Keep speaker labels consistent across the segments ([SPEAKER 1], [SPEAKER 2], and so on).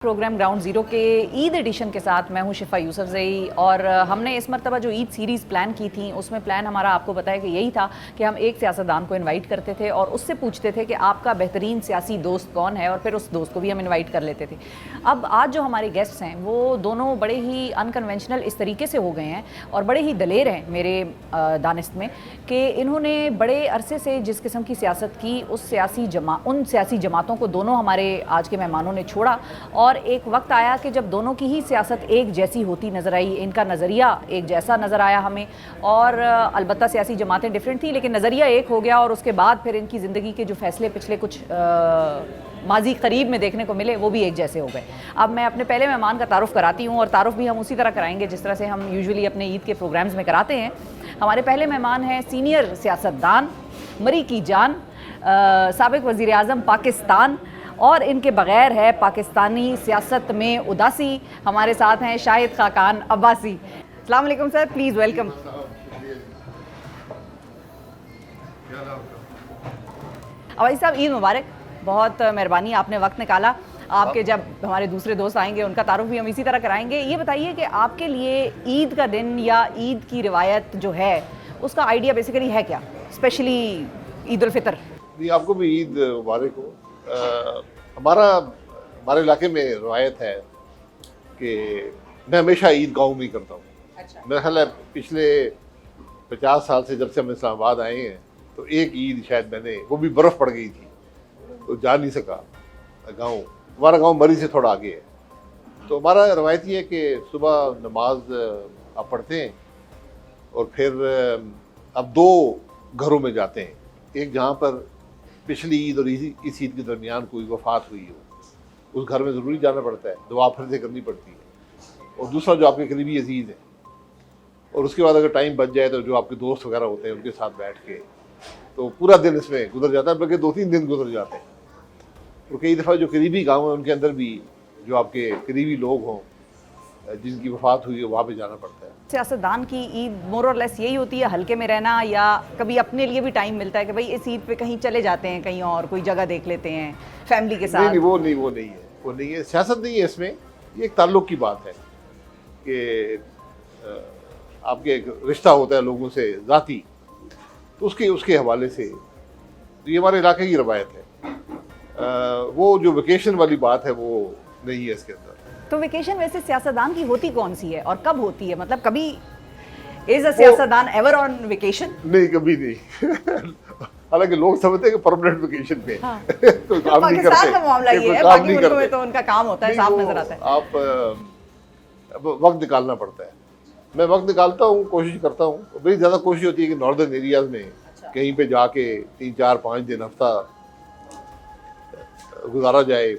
[SPEAKER 1] Programme ground zero के Eid addition के साथ मैं हूं शिफा यूसुफजई और हमने इस मरतबा जो ईद सीरीज़ प्लान की थी उसमें प्लान हमारा आपको बताया कि यही था कि हम एक सियासतदान को इनवाइट करते थे और उससे पूछते थे कि आपका बेहतरीन सियासी दोस्त कौन है और फिर उस दोस्त को भी हम इनवाइट कर लेते थे। अब आज जो हमारे गेस्ट्स हैं वो दोनों बड़े ही अनकन्वेंशनल इस तरीके से हो गए हैं और बड़े ही दलेर हैं मेरे दानिस्त में कि इन्होंने बड़े अरसे से जिस किस्म की सियासत की उन सियासी जमातों को दोनों हमारे आज के मेहमानों ने छोड़ा और एक वक्त आया कि जब दोनों की ही सियासत एक जैसी होती नज़र आई, इनका नज़रिया एक जैसा नज़र आया हमें और अलबत्ता सियासी जमातें डिफरेंट थी लेकिन नज़रिया एक हो गया और उसके बाद फिर इनकी ज़िंदगी के जो फैसले पिछले कुछ माजी करीब में देखने को मिले वो भी एक जैसे हो गए। अब मैं अपने पहले मेहमान का तारुफ कराती हूँ और तारुफ भी हम उसी तरह कराएंगे जिस तरह से हम यूजुअली अपने ईद के प्रोग्राम्स में कराते हैं। हमारे पहले मेहमान हैं सीनियर सियासतदान मरी की जान, साबिक वज़ीर आज़म पाकिस्तान और इनके बग़ैर है पाकिस्तानी सियासत में उदासी। हमारे साथ हैं शाहिद खाकान अब्बासी। अस्सलाम वालेकुम सर, प्लीज़ वेलकम। अब्बासी साहब ईद मुबारक, बहुत मेहरबानी आपने वक्त निकाला। आपके जब हमारे दूसरे दोस्त आएंगे उनका तारुफ भी हम इसी तरह कराएंगे। ये बताइए कि आपके लिए ईद का दिन या ईद की रिवायत जो है उसका आइडिया बेसिकली है क्या, स्पेशली ईद उल फितर?
[SPEAKER 2] जी, आपको भी ईद मुबारक हो। हमारे इलाके में रवायत है कि मैं हमेशा ईद गाँव में ही करता हूँ। अच्छा। मेरा ख्याल है पिछले 50 साल से जब से हम इस्लामाबाद आए हैं तो एक ईद शायद मैंने, वो भी बर्फ़ पड़ गई थी तो जा नहीं सका गाँव। हमारा गांव मरी से थोड़ा आगे है तो हमारा रवायत ये है कि सुबह नमाज आप पढ़ते हैं और फिर अब 2 घरों में जाते हैं। एक जहाँ पर पिछली ईद और इस ईद के दरमियान कोई वफात हुई हो, उस घर में ज़रूरी जाना पड़ता है, दुआ फिर से करनी पड़ती है। और दूसरा जो आपके करीबी अजीज़ है और उसके बाद अगर टाइम बच जाए तो जो आपके दोस्त वगैरह होते हैं उनके साथ बैठ के तो पूरा दिन इसमें गुजर जाता है, बल्कि 2-3 दिन गुजर जाते हैं। और कई दफ़ा जो करीबी गाँव हैं उनके अंदर भी जो आपके करीबी लोग हों जिनकी वफात हुई है वहाँ पे जाना पड़ता है।
[SPEAKER 1] सियासतदान की ईद मोर और लेस यही होती है, हल्के में रहना, या कभी अपने लिए भी टाइम मिलता है कि भाई इस ईद पे कहीं चले जाते हैं, कहीं और कोई जगह देख लेते हैं फैमिली के साथ?
[SPEAKER 2] नहीं, वो नहीं है, सियासत नहीं है इसमें। ये एक ताल्लुक़ की बात है कि आपके एक रिश्ता होता है लोगों से ज़ाती, तो उसके हवाले से तो ये हमारे इलाके की रवायत है। वो जो वेकेशन वाली बात है वो नहीं है इसके अंदर।
[SPEAKER 1] तो वेकेशन वैसे सियासतदान की होती कौन सी है और कब होती है? मतलब कभी इज अ सियासतदान एवर ऑन वेकेशन?
[SPEAKER 2] नहीं, कभी नहीं। हालांकि लोग समझते हैं कि परमानेंट वेकेशन पे
[SPEAKER 1] हाँ।
[SPEAKER 2] तो काम नहीं करते।
[SPEAKER 1] पाकिस्तान का मामला ये है, बाकी मुल्कों में तो उनका काम होता है, साफ नजर आता है।
[SPEAKER 2] आप वक्त निकालना पड़ता है। मैं वक्त निकालता हूँ, कोशिश करता हूँ। बड़ी ज़्यादा कोशिश होती है कि नॉर्दर्न एरियाज में कहीं पे जाके 3-4-5 दिन हफ्ता गुजारा जाए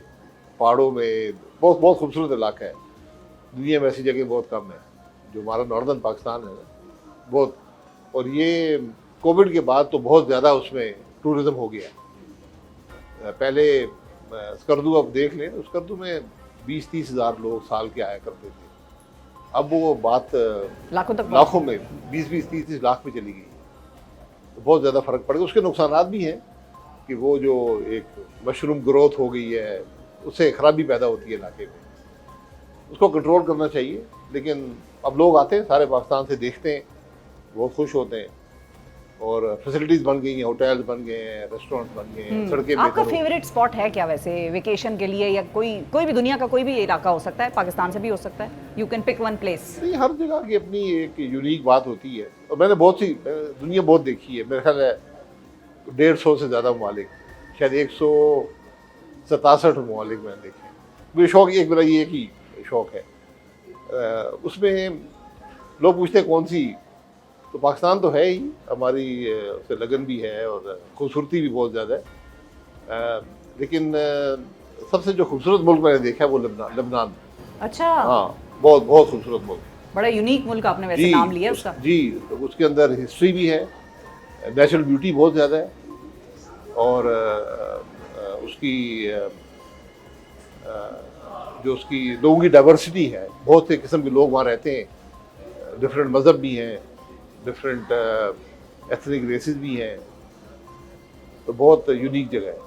[SPEAKER 2] पहाड़ों में। बहुत खूबसूरत इलाका है, दुनिया में ऐसी जगह बहुत कम है। जो हमारा नॉर्दर्न पाकिस्तान है बहुत, और ये कोविड के बाद तो बहुत ज़्यादा उसमें टूरिज़्म हो गया। पहले स्कर्दू आप देख लें, स्कर्दू में 20-30 हज़ार लोग साल के आया करते थे। अब वो बात लाखों में 20-30 लाख में चली गई। तो बहुत ज़्यादा फ़र्क पड़ गया। उसके नुकसानात भी हैं कि वो जो एक मशरूम ग्रोथ हो गई है उससे खराबी पैदा होती है इलाके में, उसको कंट्रोल करना चाहिए। लेकिन अब लोग आते हैं सारे पाकिस्तान से, देखते हैं, बहुत खुश होते हैं और फैसिलिटीज़ बन गई हैं, होटल्स बन गए हैं, रेस्टोरेंट बन गए हैं, सड़कें।
[SPEAKER 1] आपका फेवरेट स्पॉट है क्या वैसे वेकेशन के लिए, या कोई भी दुनिया का कोई भी इलाका हो सकता है, पाकिस्तान से भी हो सकता है? You can pick one place.
[SPEAKER 2] नहीं, हर जगह की अपनी एक यूनिक बात होती है और मैंने दुनिया बहुत देखी है। मेरे ख्याल है 150 से ज़्यादा ममालिक, शायद 167 ममालिक मैंने देखे। मुझे शौक एक मेरा ये एक ही शौक़ है। उसमें लोग पूछते हैं कौन सी, तो पाकिस्तान तो है ही, हमारी उससे लगन भी है और खूबसूरती भी बहुत ज़्यादा है। लेकिन सबसे जो खूबसूरत मुल्क मैंने देखा है वो लबनान।
[SPEAKER 1] अच्छा।
[SPEAKER 2] हाँ, बहुत खूबसूरत मुल्क, बड़ा
[SPEAKER 1] यूनिक मुल्क आपने वैसे नाम लिया उसका।
[SPEAKER 2] जी, उसके अंदर हिस्ट्री भी है, नेचुरल ब्यूटी बहुत ज़्यादा है और उसकी जो उसकी लोगों की डाइवर्सिटी है, बहुत से किस्म के लोग वहाँ रहते हैं, डिफरेंट मज़हब भी हैं, डिफरेंट एथनिक रेसेस भी हैं, तो बहुत यूनिक जगह है।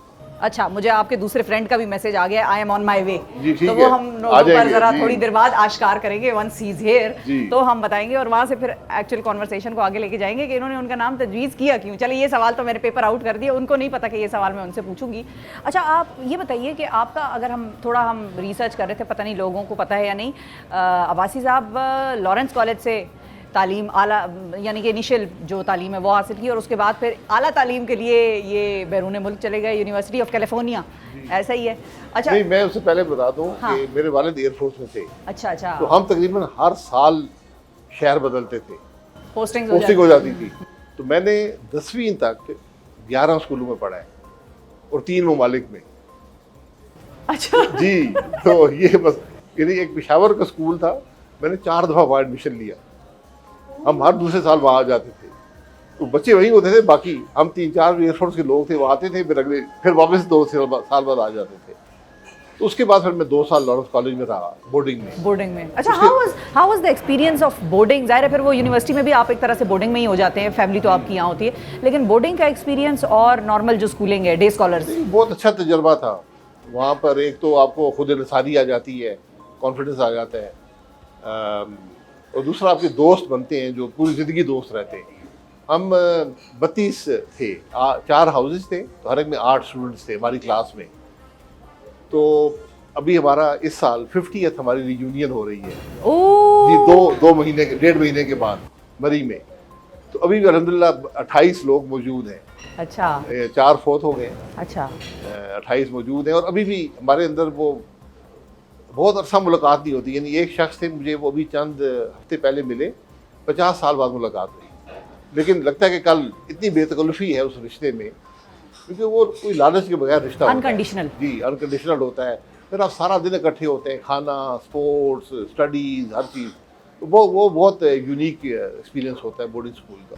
[SPEAKER 1] अच्छा, मुझे आपके दूसरे फ्रेंड का भी मैसेज आ गया, I am on my way.
[SPEAKER 2] जी, ठीक
[SPEAKER 1] तो वो
[SPEAKER 2] है,
[SPEAKER 1] हम
[SPEAKER 2] आ
[SPEAKER 1] नोटों पर
[SPEAKER 2] जाएंगे,
[SPEAKER 1] जरा
[SPEAKER 2] जी।
[SPEAKER 1] थोड़ी देर बाद आश्कार करेंगे, वंस ही इज
[SPEAKER 2] जी।
[SPEAKER 1] हियर तो हम बताएंगे और वहाँ से फिर एक्चुअल कॉन्वर्सेशन को आगे लेके जाएंगे कि इन्होंने उनका नाम तजवीज़ किया क्यों। चलिए, ये सवाल तो मेरे पेपर आउट कर दिए, उनको नहीं पता कि ये सवाल मैं उनसे पूछूंगी। अच्छा, आप ये बताइए कि आपका, अगर हम रिसर्च कर रहे थे, पता नहीं लोगों को पता है या नहीं, अब्बासी साहब लॉरेंस कॉलेज से तालीम आला, यानी कि इनिशियल जो तालीम है वो हासिल की और उसके बाद फिर आला तालीम के लिए ये बैरून मुल्क चले गए, यूनिवर्सिटी ऑफ कैलिफोर्निया, ऐसा ही है? अच्छा
[SPEAKER 2] नहीं, मैं उससे पहले बता दूं
[SPEAKER 1] हाँ।
[SPEAKER 2] कि मेरे वालिद एयरफोर्स में थे,
[SPEAKER 1] अच्छा
[SPEAKER 2] तो हम तकरीबन हर साल शहर बदलते थे,
[SPEAKER 1] पोस्टिंग
[SPEAKER 2] पोस्टिंग हो जाती थी। तो मैंने 10वीं तक 11 स्कूलों में पढ़ा है और 3 ममालिक में।
[SPEAKER 1] अच्छा
[SPEAKER 2] जी, तो ये बस, यानी एक पेशावर का स्कूल था, मैंने 4 दफ़ा वहाँ एडमिशन लिया। हम हर दूसरे साल वहाँ आ जाते थे, तो बच्चे वहीं होते थे, बाकी हम 3-4 एयरफोर्स के लोग थे, वो आते थे, फिर वापस 2 साल बाद आ जाते थे। तो उसके बाद फिर मैं 2 साल लॉरेंस कॉलेज में रहा, बोर्डिंग में।
[SPEAKER 1] अच्छा, how was the experience of boarding? ज़ाहिर है फिर वो यूनिवर्सिटी में भी आप एक तरह से बोर्डिंग में ही हो जाते हैं, फैमिली तो आपकी यहाँ होती है, लेकिन बोर्डिंग का एक्सपीरियंस और नॉर्मल जो स्कूलिंग है, डे स्कॉलर्स?
[SPEAKER 2] बहुत अच्छा तजर्बा था वहाँ पर। एक तो आपको खुद इंसानी आ जाती है, कॉन्फिडेंस आ जाता है, और दूसरा आपके दोस्त बनते हैं जो पूरी ज़िंदगी दोस्त रहते हैं। हम 32 थे, 4 हाउसेस थे, तो हर एक में 8 स्टूडेंट्स थे हमारी क्लास में। तो अभी हमारा इस साल 50th हमारी रियूनियन हो रही है जी, 1.5 महीने के बाद, मई में। तो अभी भी अल्हम्दुलिल्लाह 28 लोग मौजूद हैं।
[SPEAKER 1] अच्छा,
[SPEAKER 2] 4 फोत हो गए,
[SPEAKER 1] अच्छा
[SPEAKER 2] 28 मौजूद हैं। और अभी भी हमारे अंदर वो बहुत अरसा मुलाकात नहीं होती। यानी एक शख्स थे, मुझे वो अभी चंद हफ्ते पहले मिले, 50 साल बाद मुलाकात हुई, लेकिन लगता है कि कल इतनी बेतकल्लुफ़ी है उस रिश्ते में, क्योंकि वो कोई लालच के बगैर रिश्ता
[SPEAKER 1] अनकंडीशनल।
[SPEAKER 2] जी, अनकंडीशनल होता है। फिर आप सारा दिन इकट्ठे होते हैं, खाना, स्पोर्ट्स, स्टडीज़, हर चीज़। वो बहुत यूनिक एक्सपीरियंस होता है बोर्डिंग स्कूल का।